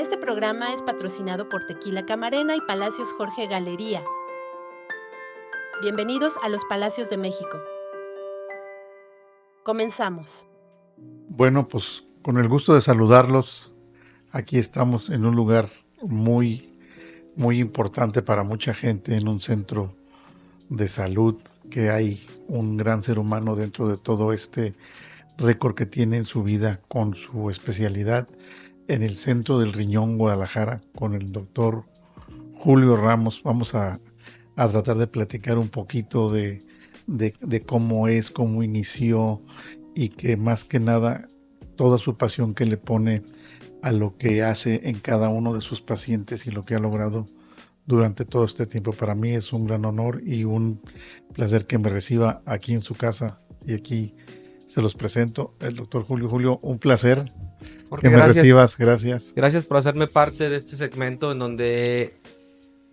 Este programa es patrocinado por Tequila Camarena y Palacios Jorge Galería. Bienvenidos a los Palacios de México. Comenzamos. Bueno, pues con el gusto de saludarlos, aquí estamos en un lugar muy, muy importante para mucha gente, en un centro de salud, que hay un gran ser humano dentro de todo este récord que tiene en su vida con su especialidad en el Centro del Riñón Guadalajara, con el doctor Julio Ramos. Vamos a tratar de platicar un poquito de cómo es, cómo inició y que más que nada toda su pasión que le pone a lo que hace en cada uno de sus pacientes y lo que ha logrado durante todo este tiempo. Para mí es un gran honor y un placer que me reciba aquí en su casa, y aquí se los presento, el doctor Julio. Julio, un placer Jorge, que me gracias. recibas, gracias. Gracias por hacerme parte de este segmento en donde,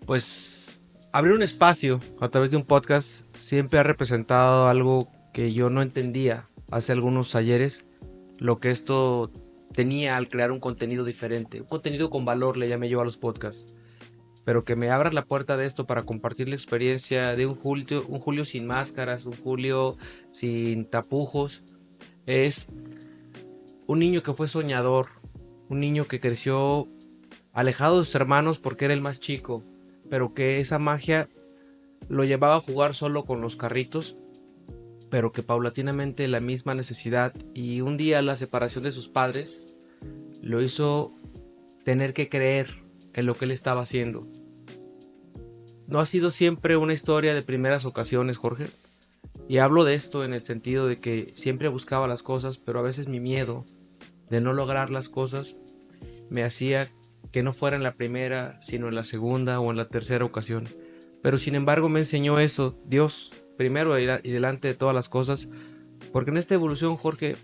pues, abrir un espacio a través de un podcast siempre ha representado algo que yo no entendía hace algunos ayeres, lo que esto tenía al crear un contenido diferente, un contenido con valor, le llamé yo a los podcasts, pero que me abras la puerta de esto para compartir la experiencia de un Julio sin máscaras, un Julio sin tapujos. Es un niño que fue soñador, un niño que creció alejado de sus hermanos porque era el más chico, pero que esa magia lo llevaba a jugar solo con los carritos, pero que paulatinamente la misma necesidad y un día la separación de sus padres lo hizo tener que creer en lo que él estaba haciendo. No ha sido siempre una historia de primeras ocasiones, Jorge, y hablo de esto en el sentido de que siempre buscaba las cosas, pero a veces mi miedo de no lograr las cosas me hacía que no fuera en la primera, sino en la segunda o en la tercera ocasión. Pero sin embargo me enseñó eso, Dios, primero y delante de todas las cosas, porque en esta evolución, Jorge,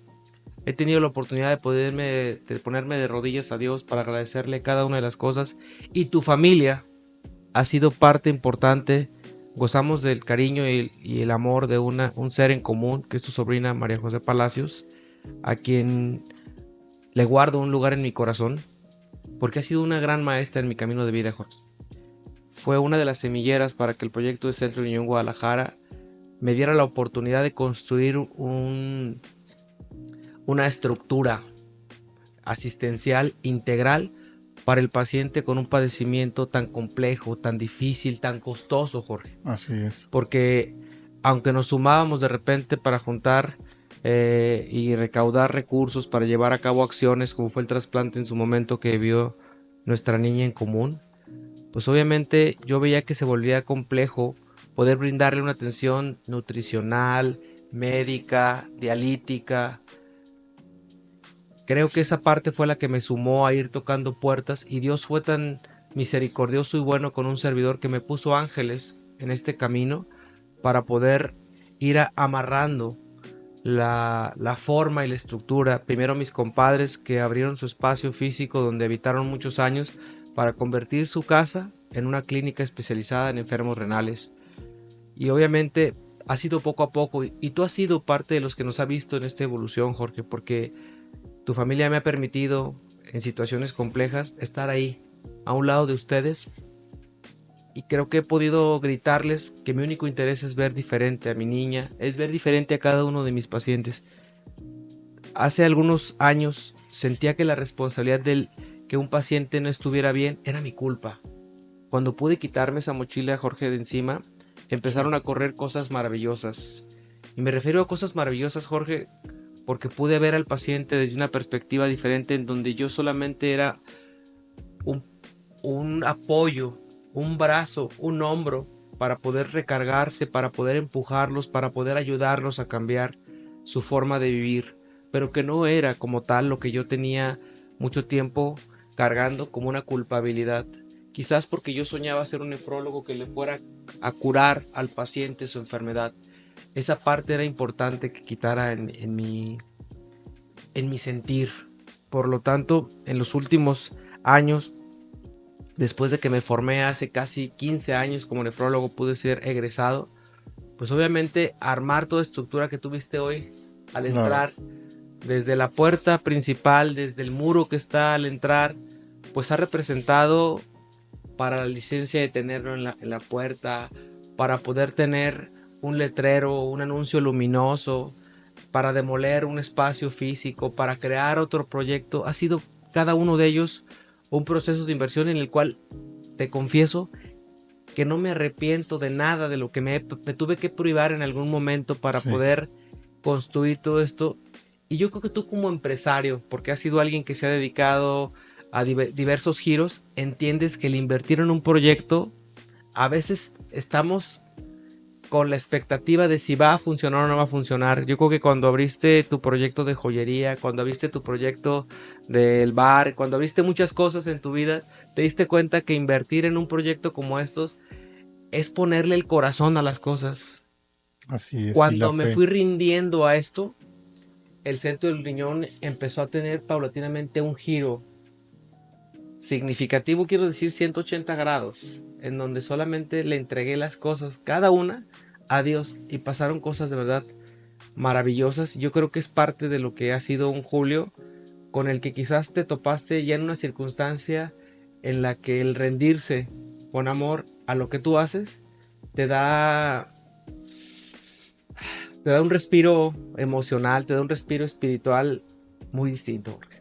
he tenido la oportunidad de ponerme de rodillas a Dios para agradecerle cada una de las cosas, y tu familia ha sido parte importante. Gozamos del cariño y el amor de un ser en común, que es tu sobrina María José Palacios, a quien le guardo un lugar en mi corazón, porque ha sido una gran maestra en mi camino de vida, Jorge. Fue una de las semilleras para que el proyecto de Centro de Unión Guadalajara me diera la oportunidad de construir una estructura asistencial integral para el paciente con un padecimiento tan complejo, tan difícil, tan costoso, Jorge. Así es. Porque aunque nos sumábamos de repente para juntar y recaudar recursos para llevar a cabo acciones como fue el trasplante en su momento que vio nuestra niña en común, pues obviamente yo veía que se volvía complejo poder brindarle una atención nutricional, médica, dialítica. Creo que esa parte fue la que me sumó a ir tocando puertas, y Dios fue tan misericordioso y bueno con un servidor que me puso ángeles en este camino para poder ir amarrando la forma y la estructura. Primero mis compadres, que abrieron su espacio físico donde habitaron muchos años para convertir su casa en una clínica especializada en enfermos renales. Y obviamente ha sido poco a poco, y tú has sido parte de los que nos ha visto en esta evolución, Jorge, porque tu familia me ha permitido en situaciones complejas estar ahí a un lado de ustedes, y creo que he podido gritarles que mi único interés es ver diferente a mi niña, es ver diferente a cada uno de mis pacientes. Hace algunos años sentía que la responsabilidad de que un paciente no estuviera bien era mi culpa. Cuando pude quitarme esa mochila, Jorge, de encima, empezaron a correr cosas maravillosas. Y me refiero a cosas maravillosas, Jorge, porque pude ver al paciente desde una perspectiva diferente, en donde yo solamente era un apoyo, un brazo, un hombro para poder recargarse, para poder empujarlos, para poder ayudarlos a cambiar su forma de vivir, pero que no era como tal lo que yo tenía mucho tiempo cargando como una culpabilidad. Quizás porque yo soñaba ser un nefrólogo que le fuera a curar al paciente su enfermedad. Esa parte era importante que quitara en mi sentir. Por lo tanto, en los últimos años, después de que me formé hace casi 15 años como nefrólogo, pude ser egresado, pues obviamente armar toda estructura que tuviste hoy al entrar, desde la puerta principal, desde el muro que está al entrar, pues ha representado para la licencia de tenerlo en la puerta, para poder tener un letrero, un anuncio luminoso, para demoler un espacio físico, para crear otro proyecto. Ha sido cada uno de ellos un proceso de inversión en el cual te confieso que no me arrepiento de nada de lo que me tuve que privar en algún momento para Sí. poder construir todo esto. Y yo creo que tú como empresario, porque has sido alguien que se ha dedicado a diversos giros, entiendes que el invertir en un proyecto, a veces estamos con la expectativa de si va a funcionar o no va a funcionar. Yo creo que cuando abriste tu proyecto de joyería, cuando abriste tu proyecto del bar, cuando abriste muchas cosas en tu vida, te diste cuenta que invertir en un proyecto como estos es ponerle el corazón a las cosas. Así es, y la Cuando me fe. fui rindiendo a esto, el centro del riñón empezó a tener paulatinamente un giro significativo, quiero decir 180 grados, en donde solamente le entregué las cosas, cada una, a Dios, y pasaron cosas de verdad maravillosas. Yo creo que es parte de lo que ha sido un julio con el que quizás te topaste ya en una circunstancia en la que el rendirse con amor a lo que tú haces te da un respiro emocional, te da un respiro espiritual muy distinto, Jorge.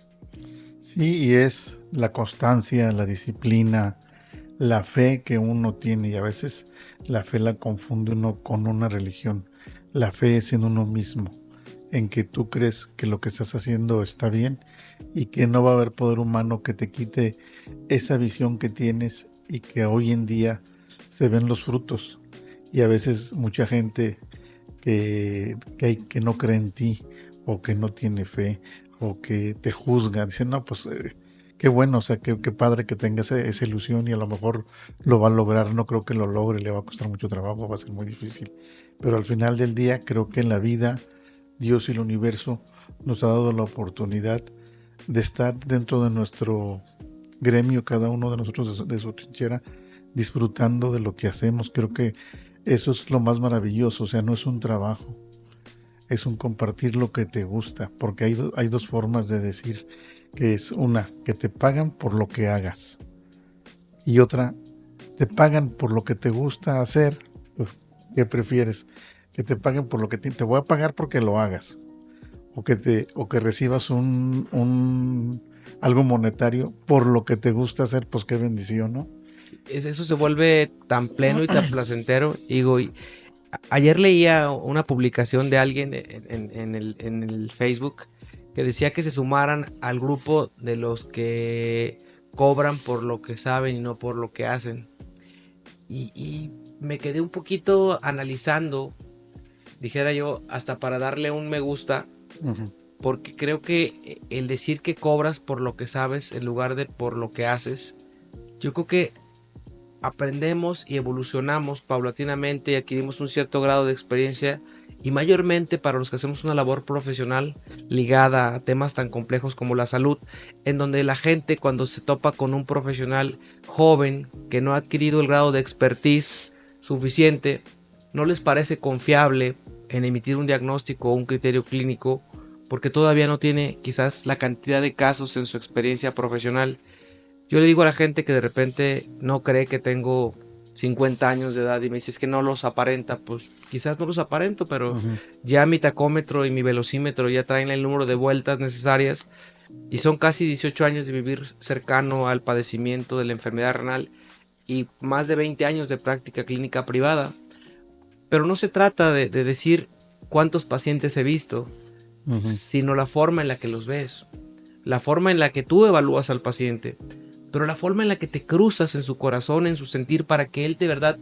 Sí, y es la constancia, la disciplina, la fe que uno tiene, y a veces la fe la confunde uno con una religión. La fe es en uno mismo, en que tú crees que lo que estás haciendo está bien y que no va a haber poder humano que te quite esa visión que tienes y que hoy en día se ven los frutos. Y a veces mucha gente que no cree en ti o que no tiene fe o que te juzga, dicen, no, pues qué bueno, o sea, qué padre que tenga esa ilusión y a lo mejor lo va a lograr. No creo que lo logre, le va a costar mucho trabajo, va a ser muy difícil. Pero al final del día creo que en la vida Dios y el universo nos ha dado la oportunidad de estar dentro de nuestro gremio, cada uno de nosotros de su trinchera, disfrutando de lo que hacemos. Creo que eso es lo más maravilloso, o sea, no es un trabajo, es un compartir lo que te gusta, porque hay dos formas de decir, que es una, que te pagan por lo que hagas, y otra, te pagan por lo que te gusta hacer. Pues, ¿qué prefieres? Que te paguen por lo que te voy a pagar porque lo hagas, o que recibas algo monetario por lo que te gusta hacer. Pues qué bendición, ¿no? Eso se vuelve tan pleno y tan placentero. Digo, ayer leía una publicación de alguien en el Facebook que decía que se sumaran al grupo de los que cobran por lo que saben y no por lo que hacen. Y me quedé un poquito analizando, dijera yo, hasta para darle un me gusta, Uh-huh. porque creo que el decir que cobras por lo que sabes en lugar de por lo que haces, yo creo que aprendemos y evolucionamos paulatinamente y adquirimos un cierto grado de experiencia, y mayormente para los que hacemos una labor profesional ligada a temas tan complejos como la salud, en donde la gente, cuando se topa con un profesional joven que no ha adquirido el grado de expertise suficiente, no les parece confiable en emitir un diagnóstico o un criterio clínico porque todavía no tiene quizás la cantidad de casos en su experiencia profesional. Yo le digo a la gente que de repente no cree que tengo 50 años de edad y me dice, es que no los aparenta. Pues quizás no los aparento, pero Uh-huh. ya mi tacómetro y mi velocímetro ya traen el número de vueltas necesarias, y son casi 18 años de vivir cercano al padecimiento de la enfermedad renal y más de 20 años de práctica clínica privada. Pero no se trata de decir cuántos pacientes he visto, Uh-huh. sino la forma en la que los ves, la forma en la que tú evalúas al paciente, pero la forma en la que te cruzas en su corazón, en su sentir, para que él de verdad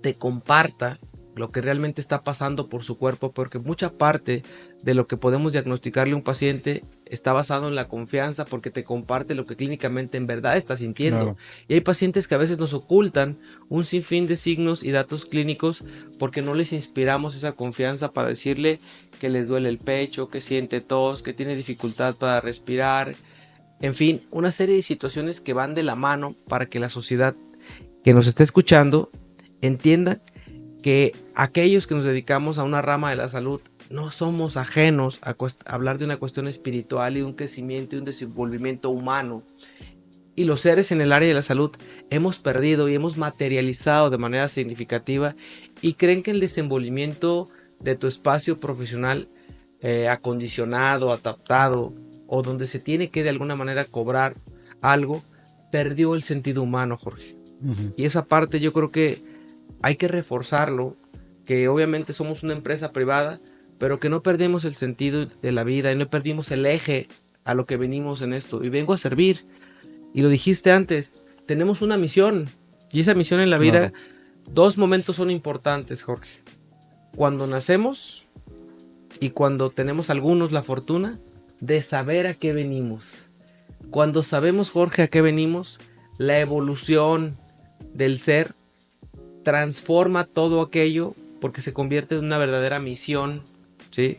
te comparta lo que realmente está pasando por su cuerpo, porque mucha parte de lo que podemos diagnosticarle a un paciente está basado en la confianza, porque te comparte lo que clínicamente en verdad está sintiendo. Claro. Y hay pacientes que a veces nos ocultan un sinfín de signos y datos clínicos porque no les inspiramos esa confianza para decirle que les duele el pecho, que siente tos, que tiene dificultad para respirar. En fin, una serie de situaciones que van de la mano para que la sociedad que nos está escuchando entienda que aquellos que nos dedicamos a una rama de la salud no somos ajenos a hablar de una cuestión espiritual y de un crecimiento y un desenvolvimiento humano. y los seres en el área de la salud hemos perdido y hemos materializado de manera significativa, y creen que el desenvolvimiento de tu espacio profesional acondicionado, adaptado, o donde se tiene que de alguna manera cobrar algo, perdió el sentido humano, Jorge. Y esa parte yo creo que hay que reforzarlo, que obviamente somos una empresa privada, pero que no perdemos el sentido de la vida y no perdimos el eje a lo que venimos en esto. Y vengo a servir. Y lo dijiste antes, tenemos una misión. Y esa misión en la vida, dos momentos son importantes, Jorge. Cuando nacemos y cuando tenemos algunos la fortuna de saber a qué venimos. Cuando sabemos, Jorge, a qué venimos, la evolución del ser transforma todo aquello porque se convierte en una verdadera misión, ¿sí?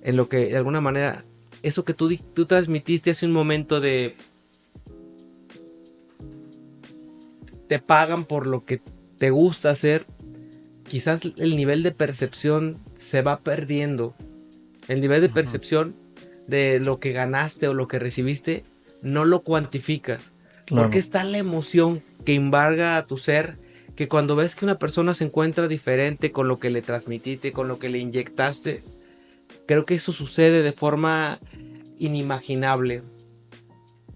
En lo que de alguna manera, eso que tú transmitiste hace un momento de te pagan por lo que te gusta hacer, quizás el nivel de percepción se va perdiendo. El nivel de percepción de lo que ganaste o lo que recibiste no lo cuantificas. Porque está la emoción que embarga a tu ser, que cuando ves que una persona se encuentra diferente con lo que le transmitiste, con lo que le inyectaste, creo que eso sucede de forma inimaginable.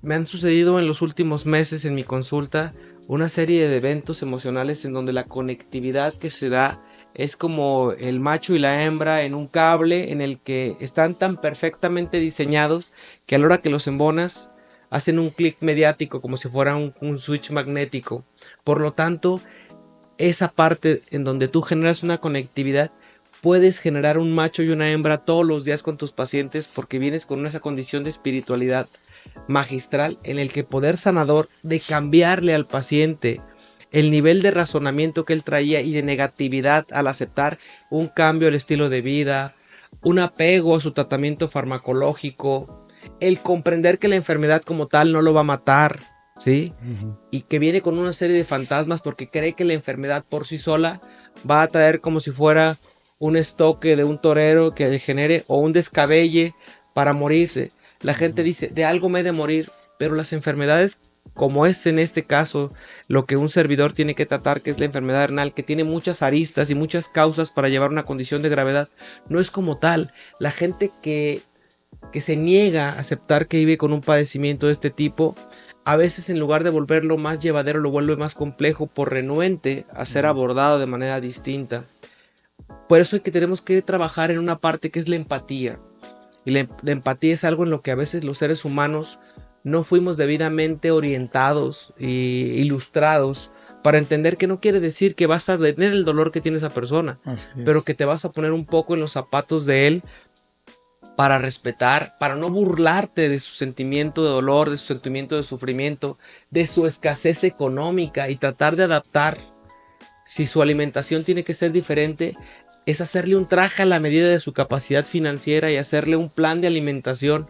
Me han sucedido en los últimos meses en mi consulta una serie de eventos emocionales en donde la conectividad que se da es como el macho y la hembra en un cable en el que están tan perfectamente diseñados que a la hora que los embonas hacen un clic mediático como si fuera un switch magnético. Por lo tanto, esa parte en donde tú generas una conectividad, puedes generar un macho y una hembra todos los días con tus pacientes porque vienes con esa condición de espiritualidad magistral en el que poder sanador de cambiarle al paciente el nivel de razonamiento que él traía y de negatividad al aceptar un cambio al estilo de vida, un apego a su tratamiento farmacológico, el comprender que la enfermedad como tal no lo va a matar, ¿sí? Y que viene con una serie de fantasmas porque cree que la enfermedad por sí sola va a traer como si fuera un estoque de un torero que le genere o un descabelle para morirse. La gente dice, de algo me he de morir, pero las enfermedades, como es en este caso, lo que un servidor tiene que tratar, que es la enfermedad renal, que tiene muchas aristas y muchas causas para llevar una condición de gravedad, no es como tal. La gente que se niega a aceptar que vive con un padecimiento de este tipo, a veces en lugar de volverlo más llevadero, lo vuelve más complejo por renuente a ser abordado de manera distinta. Por eso es que tenemos que trabajar en una parte que es la empatía. Y la empatía es algo en lo que a veces los seres humanos no fuimos debidamente orientados e ilustrados para entender que no quiere decir que vas a tener el dolor que tiene esa persona, pero que te vas a poner un poco en los zapatos de él para respetar, para no burlarte de su sentimiento de dolor, de su sentimiento de sufrimiento, de su escasez económica y tratar de adaptar. Si su alimentación tiene que ser diferente, es hacerle un traje a la medida de su capacidad financiera y hacerle un plan de alimentación,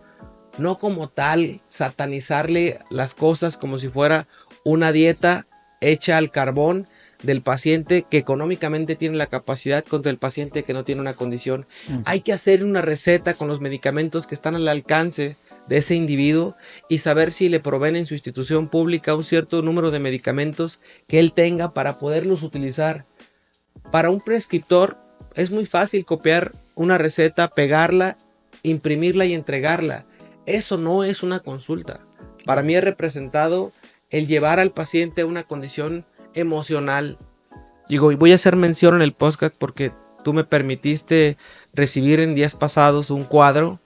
no como tal satanizarle las cosas como si fuera una dieta hecha al carbón del paciente que económicamente tiene la capacidad contra el paciente que no tiene una condición. Hay que hacer una receta con los medicamentos que están al alcance de ese individuo y saber si le proveen en su institución pública un cierto número de medicamentos que él tenga para poderlos utilizar. Para un prescriptor es muy fácil copiar una receta, pegarla, imprimirla y entregarla. Eso no es una consulta. Para mí es representado el llevar al paciente a una condición emocional. Digo, y voy a hacer mención en el podcast porque tú me permitiste recibir en días pasados un cuadro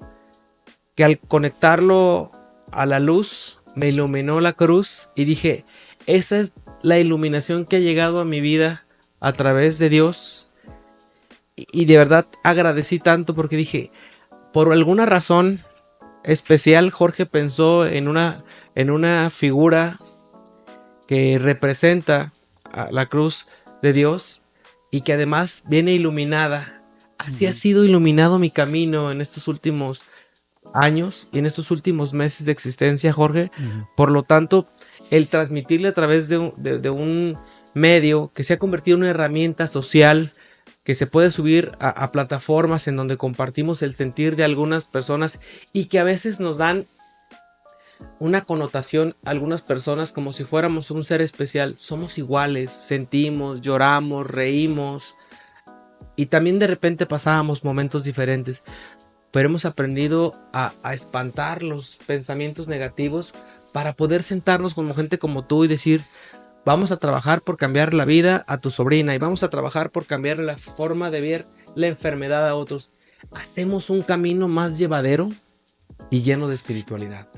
que al conectarlo a la luz me iluminó la cruz y dije, esa es la iluminación que ha llegado a mi vida a través de Dios. Y de verdad agradecí tanto porque dije, por alguna razón especial Jorge pensó en una figura que representa a la cruz de Dios y que además viene iluminada. Así ha sido iluminado mi camino en estos últimos años y en estos últimos meses de existencia, Jorge. Por lo tanto, el transmitirle a través de un medio que se ha convertido en una herramienta social que se puede subir a plataformas en donde compartimos el sentir de algunas personas y que a veces nos dan una connotación a algunas personas como si fuéramos un ser especial. Somos iguales, sentimos, lloramos, reímos y también de repente pasábamos momentos diferentes, pero hemos aprendido a espantar los pensamientos negativos para poder sentarnos con gente como tú y decir, vamos a trabajar por cambiar la vida a tu sobrina y vamos a trabajar por cambiar la forma de ver la enfermedad a otros. Hacemos un camino más llevadero y lleno de espiritualidad.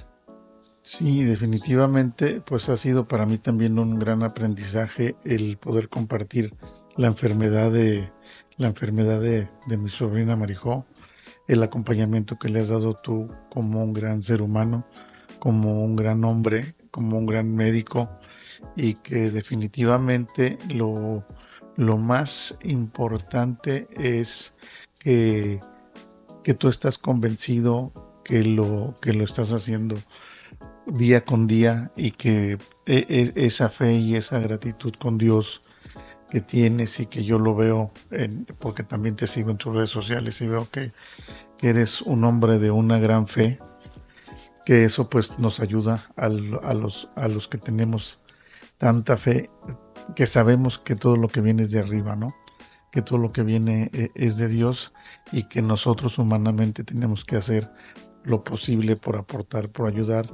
Sí, definitivamente, pues ha sido para mí también un gran aprendizaje el poder compartir la enfermedad de mi sobrina Marijó, el acompañamiento que le has dado tú como un gran ser humano, como un gran hombre, como un gran médico, y que definitivamente lo más importante es que, que tú estás convencido que lo estás haciendo día con día y que esa fe y esa gratitud con Dios que tienes y que yo lo veo, porque también te sigo en tus redes sociales y veo que eres un hombre de una gran fe, que eso pues nos ayuda a los que tenemos tanta fe, que sabemos que todo lo que viene es de arriba, ¿no? Que todo lo que viene es de Dios y que nosotros humanamente tenemos que hacer lo posible por aportar, por ayudar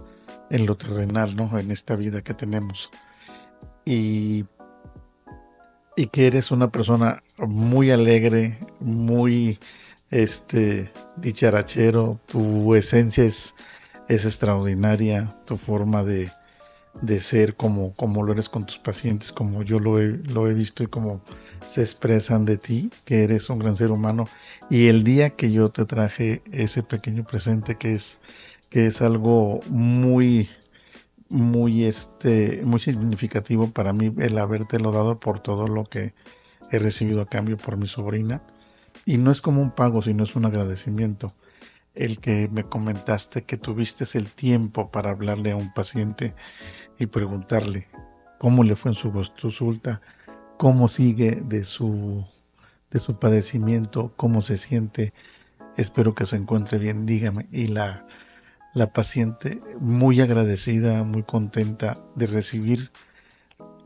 en lo terrenal, ¿no? En esta vida que tenemos. Y, y que eres una persona muy alegre, muy dicharachero, tu esencia es extraordinaria, tu forma de ser como lo eres con tus pacientes, como yo lo he visto y como se expresan de ti, que eres un gran ser humano. Y el día que yo te traje ese pequeño presente que es algo muy significativo para mí, el habértelo dado por todo lo que he recibido a cambio por mi sobrina. Y no es como un pago, sino es un agradecimiento. El que me comentaste que tuviste el tiempo para hablarle a un paciente y preguntarle cómo le fue en su consulta, cómo sigue de su padecimiento, cómo se siente, espero que se encuentre bien, dígame. Y la paciente muy agradecida, muy contenta de recibir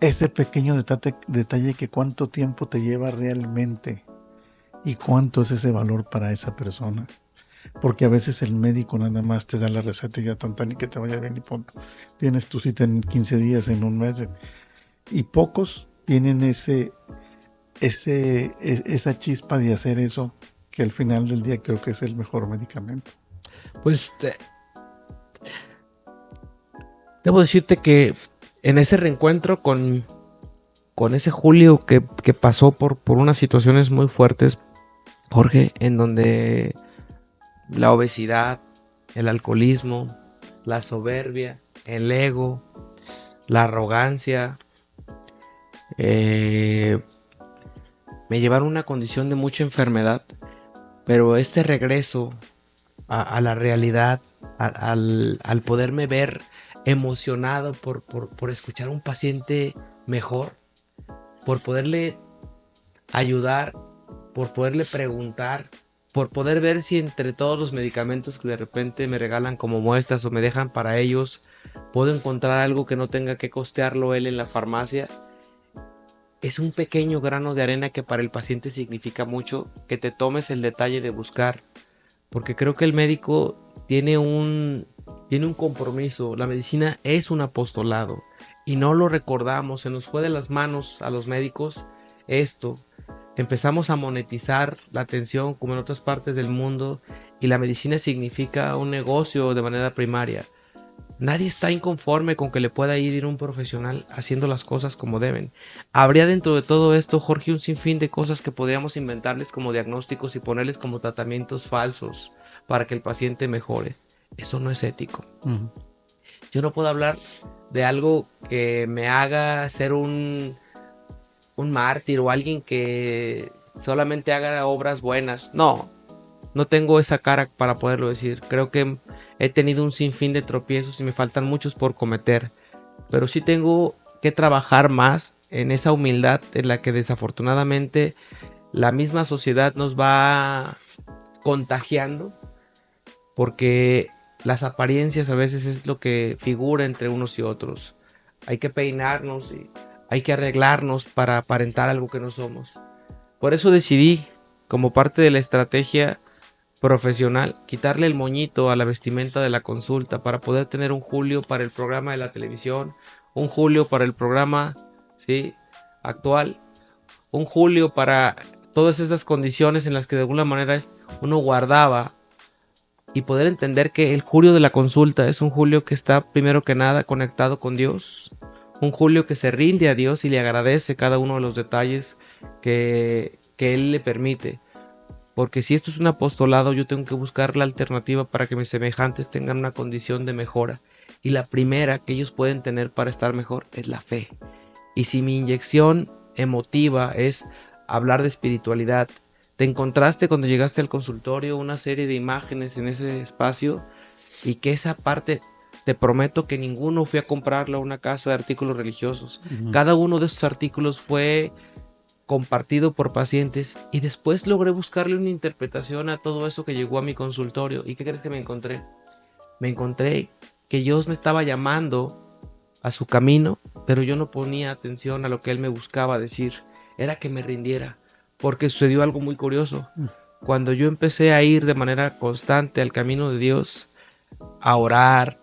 ese pequeño detalle que cuánto tiempo te lleva realmente y cuánto es ese valor para esa persona. Porque a veces el médico nada más te da la receta y ya tan y que te vaya bien y punto. Tienes tu cita en 15 días, en un mes, y pocos tienen esa chispa de hacer eso, que al final del día creo que es el mejor medicamento. Pues debo decirte que en ese reencuentro con ese Julio que pasó por unas situaciones muy fuertes, Jorge, en donde la obesidad, el alcoholismo, la soberbia, el ego, la arrogancia, me llevaron a una condición de mucha enfermedad, pero este regreso a la realidad, al poderme ver emocionado por escuchar a un paciente mejor, por poderle ayudar, por poderle preguntar, por poder ver si entre todos los medicamentos que de repente me regalan como muestras o me dejan para ellos, puedo encontrar algo que no tenga que costearlo él en la farmacia. Es un pequeño grano de arena que para el paciente significa mucho, que te tomes el detalle de buscar, porque creo que el médico tiene un compromiso. La medicina es un apostolado y no lo recordamos, se nos fue de las manos a los médicos esto. Empezamos a monetizar la atención como en otras partes del mundo y la medicina significa un negocio de manera primaria. Nadie está inconforme con que le pueda ir un profesional haciendo las cosas como deben. Habría dentro de todo esto, Jorge, un sinfín de cosas que podríamos inventarles como diagnósticos y ponerles como tratamientos falsos para que el paciente mejore. Eso no es ético. Uh-huh. Yo no puedo hablar de algo que me haga ser un mártir o alguien que solamente haga obras buenas. No tengo esa cara para poderlo decir. Creo que he tenido un sinfín de tropiezos y me faltan muchos por cometer, pero sí tengo que trabajar más en esa humildad en la que desafortunadamente la misma sociedad nos va contagiando, porque las apariencias a veces es lo que figura entre unos y otros. Hay que peinarnos y hay que arreglarnos para aparentar algo que no somos. Por eso decidí, como parte de la estrategia profesional, quitarle el moñito a la vestimenta de la consulta para poder tener un Julio para el programa de la televisión, un Julio para el programa, ¿sí?, actual, un Julio para todas esas condiciones en las que de alguna manera uno guardaba, y poder entender que el Julio de la consulta es un Julio que está primero que nada conectado con Dios, un Julio que se rinde a Dios y le agradece cada uno de los detalles que Él le permite. Porque si esto es un apostolado, yo tengo que buscar la alternativa para que mis semejantes tengan una condición de mejora. Y la primera que ellos pueden tener para estar mejor es la fe. Y si mi inyección emotiva es hablar de espiritualidad, te encontraste cuando llegaste al consultorio una serie de imágenes en ese espacio, y que esa parte, te prometo que ninguno fui a comprarlo a una casa de artículos religiosos. Cada uno de esos artículos fue compartido por pacientes, y después logré buscarle una interpretación a todo eso que llegó a mi consultorio. ¿Y qué crees que me encontré? Me encontré que Dios me estaba llamando a su camino, pero yo no ponía atención a lo que Él me buscaba decir. Era que me rindiera, porque sucedió algo muy curioso. Cuando yo empecé a ir de manera constante al camino de Dios, a orar,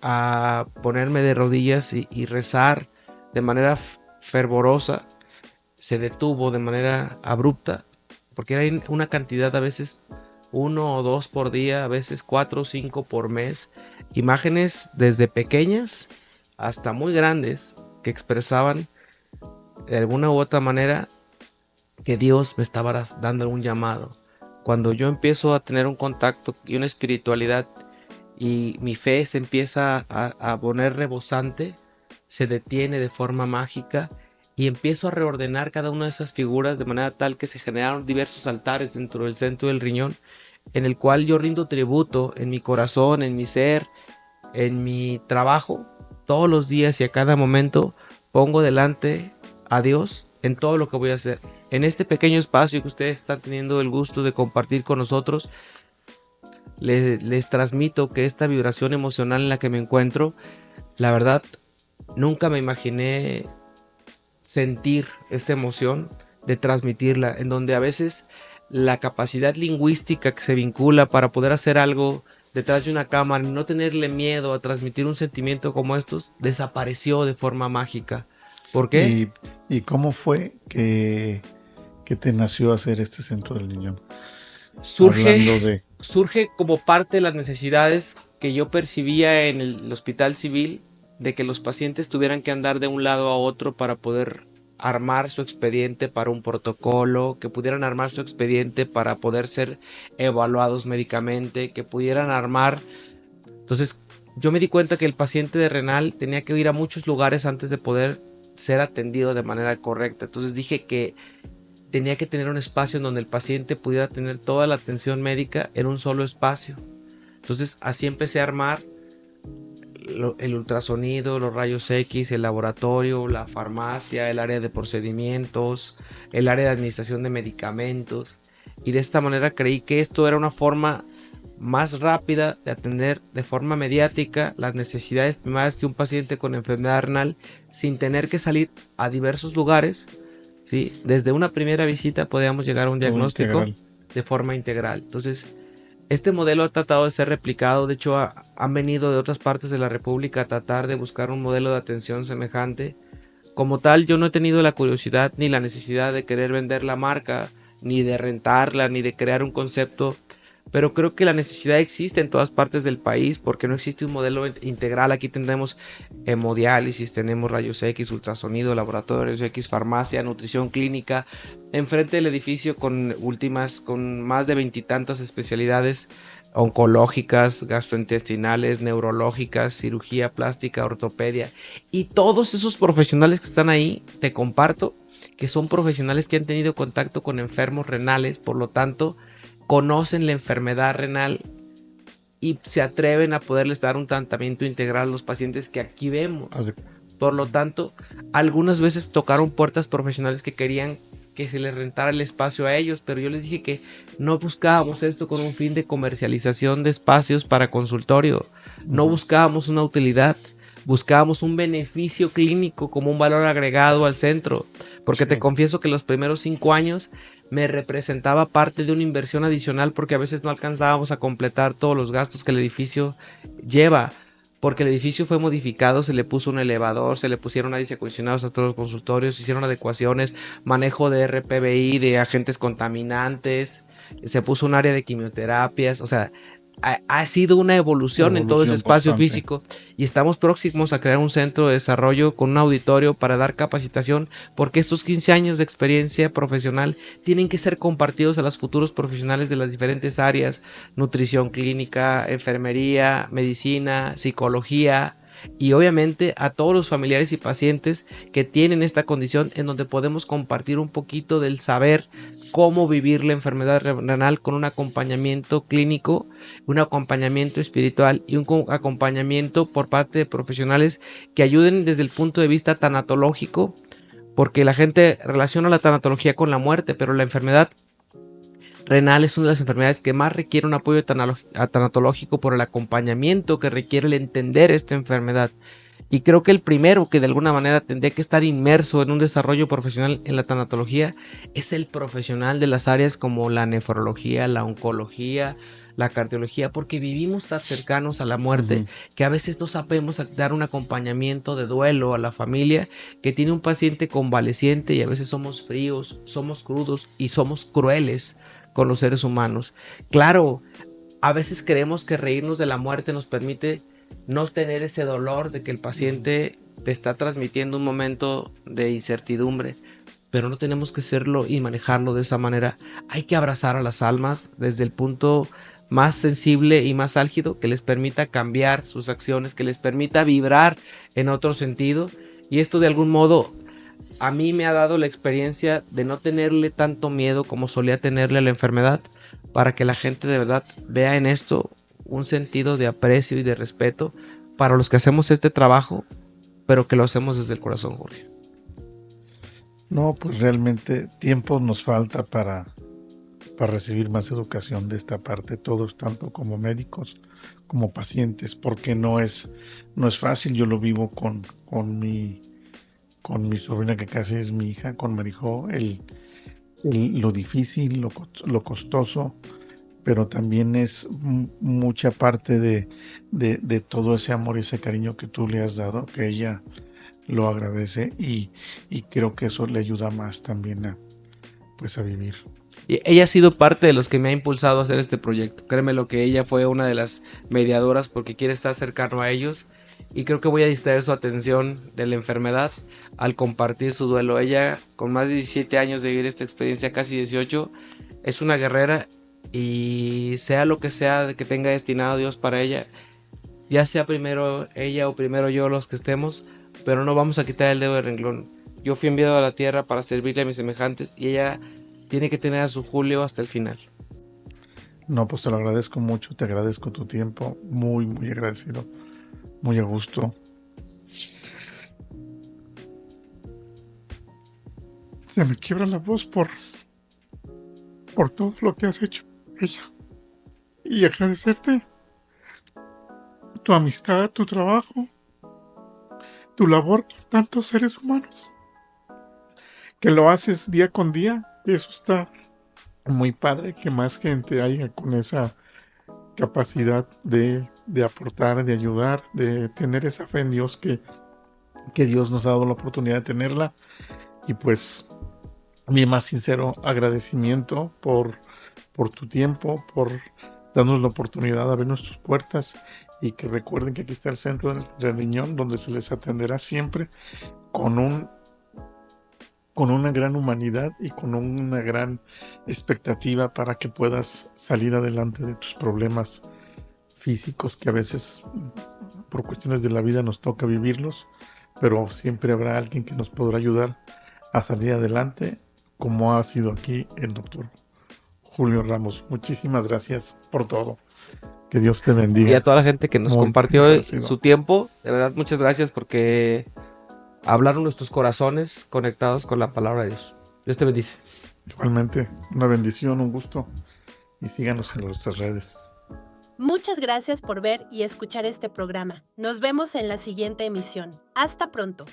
a ponerme de rodillas y rezar de manera fervorosa, se detuvo de manera abrupta, porque era una cantidad, a veces 1 o 2 por día, a veces 4 o 5 por mes, imágenes desde pequeñas hasta muy grandes que expresaban de alguna u otra manera que Dios me estaba dando un llamado. Cuando yo empiezo a tener un contacto y una espiritualidad, y mi fe se empieza a poner rebosante, se detiene de forma mágica, y empiezo a reordenar cada una de esas figuras de manera tal que se generaron diversos altares dentro del centro del riñón, en el cual yo rindo tributo en mi corazón, en mi ser, en mi trabajo. Todos los días y a cada momento pongo delante a Dios en todo lo que voy a hacer. En este pequeño espacio que ustedes están teniendo el gusto de compartir con nosotros, les transmito que esta vibración emocional en la que me encuentro, la verdad, nunca me imaginé sentir esta emoción, de transmitirla, en donde a veces la capacidad lingüística que se vincula para poder hacer algo detrás de una cámara y no tenerle miedo a transmitir un sentimiento como estos, desapareció de forma mágica. ¿Por qué? ¿Y cómo fue que te nació hacer este centro del niño? Surge como parte de las necesidades que yo percibía en el hospital civil, de que los pacientes tuvieran que andar de un lado a otro para poder armar su expediente para un protocolo, que pudieran armar su expediente para poder ser evaluados médicamente, que pudieran armar. Entonces yo me di cuenta que el paciente de renal tenía que ir a muchos lugares antes de poder ser atendido de manera correcta. Entonces dije que tenía que tener un espacio en donde el paciente pudiera tener toda la atención médica en un solo espacio. Entonces así empecé a armar el ultrasonido, los rayos X, el laboratorio, la farmacia, el área de procedimientos, el área de administración de medicamentos, y de esta manera creí que esto era una forma más rápida de atender de forma mediática las necesidades primarias de un paciente con enfermedad renal, sin tener que salir a diversos lugares, ¿sí? Desde una primera visita podíamos llegar a un diagnóstico de forma integral. Entonces, este modelo ha tratado de ser replicado. De hecho, han venido de otras partes de la República a tratar de buscar un modelo de atención semejante. Como tal, yo no he tenido la curiosidad ni la necesidad de querer vender la marca, ni de rentarla, ni de crear un concepto, pero creo que la necesidad existe en todas partes del país, porque no existe un modelo integral. Aquí tenemos hemodiálisis, tenemos rayos X, ultrasonido, laboratorios X, farmacia, nutrición clínica, enfrente del edificio con más de 20 y tantas especialidades oncológicas, gastrointestinales, neurológicas, cirugía plástica, ortopedia, y todos esos profesionales que están ahí, te comparto que son profesionales que han tenido contacto con enfermos renales, por lo tanto conocen la enfermedad renal y se atreven a poderles dar un tratamiento integral a los pacientes que aquí vemos. Por lo tanto, algunas veces tocaron puertas profesionales que querían que se les rentara el espacio a ellos, pero yo les dije que no buscábamos esto con un fin de comercialización de espacios para consultorio, no buscábamos una utilidad, buscábamos un beneficio clínico como un valor agregado al centro, porque te confieso que los primeros 5 años me representaba parte de una inversión adicional porque a veces no alcanzábamos a completar todos los gastos que el edificio lleva. Porque el edificio fue modificado, se le puso un elevador, se le pusieron aires acondicionados a todos los consultorios, se hicieron adecuaciones, manejo de RPBI, de agentes contaminantes, se puso un área de quimioterapias, o sea, ha sido una evolución en todo ese espacio constante. físico y estamos próximos a crear un centro de desarrollo con un auditorio para dar capacitación porque estos 15 años de experiencia profesional tienen que ser compartidos a los futuros profesionales de las diferentes áreas, nutrición clínica, enfermería, medicina, psicología y obviamente a todos los familiares y pacientes que tienen esta condición en donde podemos compartir un poquito del saber cómo vivir la enfermedad renal con un acompañamiento clínico, un acompañamiento espiritual y un acompañamiento por parte de profesionales que ayuden desde el punto de vista tanatológico, porque la gente relaciona la tanatología con la muerte, pero la enfermedad renal es una de las enfermedades que más requiere un apoyo tanatológico por el acompañamiento que requiere el entender esta enfermedad. Y creo que el primero que de alguna manera tendría que estar inmerso en un desarrollo profesional en la tanatología es el profesional de las áreas como la nefrología, la oncología, la cardiología, porque vivimos tan cercanos a la muerte que a veces no sabemos dar un acompañamiento de duelo a la familia que tiene un paciente convaleciente y a veces somos fríos, somos crudos y somos crueles con los seres humanos. Claro, a veces creemos que reírnos de la muerte nos permite no tener ese dolor de que el paciente te está transmitiendo un momento de incertidumbre, pero no tenemos que hacerlo y manejarlo de esa manera. Hay que abrazar a las almas desde el punto más sensible y más álgido que les permita cambiar sus acciones, que les permita vibrar en otro sentido, y esto de algún modo a mí me ha dado la experiencia de no tenerle tanto miedo como solía tenerle a la enfermedad, para que la gente de verdad vea en esto un sentido de aprecio y de respeto para los que hacemos este trabajo, pero que lo hacemos desde el corazón, Jorge. No, pues realmente tiempo nos falta para recibir más educación de esta parte, todos, tanto como médicos como pacientes, porque no es fácil. Yo lo vivo con mi sobrina, que casi es mi hija, con Marijó, lo difícil, lo costoso, pero también es mucha parte de todo ese amor y ese cariño que tú le has dado, que ella lo agradece y creo que eso le ayuda más también a vivir. Y ella ha sido parte de los que me ha impulsado a hacer este proyecto. Créeme lo que ella fue una de las mediadoras porque quiere estar cercano a ellos y creo que voy a distraer su atención de la enfermedad al compartir su duelo. Ella, con más de 17 años de vivir esta experiencia, casi 18, es una guerrera y sea lo que sea que tenga destinado Dios para ella, ya sea primero ella o primero yo los que estemos, pero no vamos a quitar el dedo del renglón. Yo fui enviado a la tierra para servirle a mis semejantes y ella tiene que tener a su Julio hasta el final. No, pues te lo agradezco mucho, te agradezco tu tiempo, muy, muy agradecido, muy a gusto. Se me quiebra la voz por todo lo que has hecho, ella. Y agradecerte tu amistad, tu trabajo, tu labor con tantos seres humanos, que lo haces día con día, y eso está muy padre, que más gente haya con esa capacidad de aportar, de ayudar, de tener esa fe en Dios que Dios nos ha dado la oportunidad de tenerla. Y pues mi más sincero agradecimiento por tu tiempo, por darnos la oportunidad de abrir nuestras puertas, y que recuerden que aquí está el Centro del Riñón, donde se les atenderá siempre con una gran humanidad y con una gran expectativa para que puedas salir adelante de tus problemas físicos, que a veces por cuestiones de la vida nos toca vivirlos, pero siempre habrá alguien que nos podrá ayudar a salir adelante, como ha sido aquí el doctor Julio Ramos. Muchísimas gracias por todo. Que Dios te bendiga. Y a toda la gente que nos compartió su tiempo, de verdad muchas gracias porque hablaron nuestros corazones conectados con la palabra de Dios. Dios te bendice. Igualmente, una bendición, un gusto. Y síganos en nuestras redes. Muchas gracias por ver y escuchar este programa. Nos vemos en la siguiente emisión. Hasta pronto.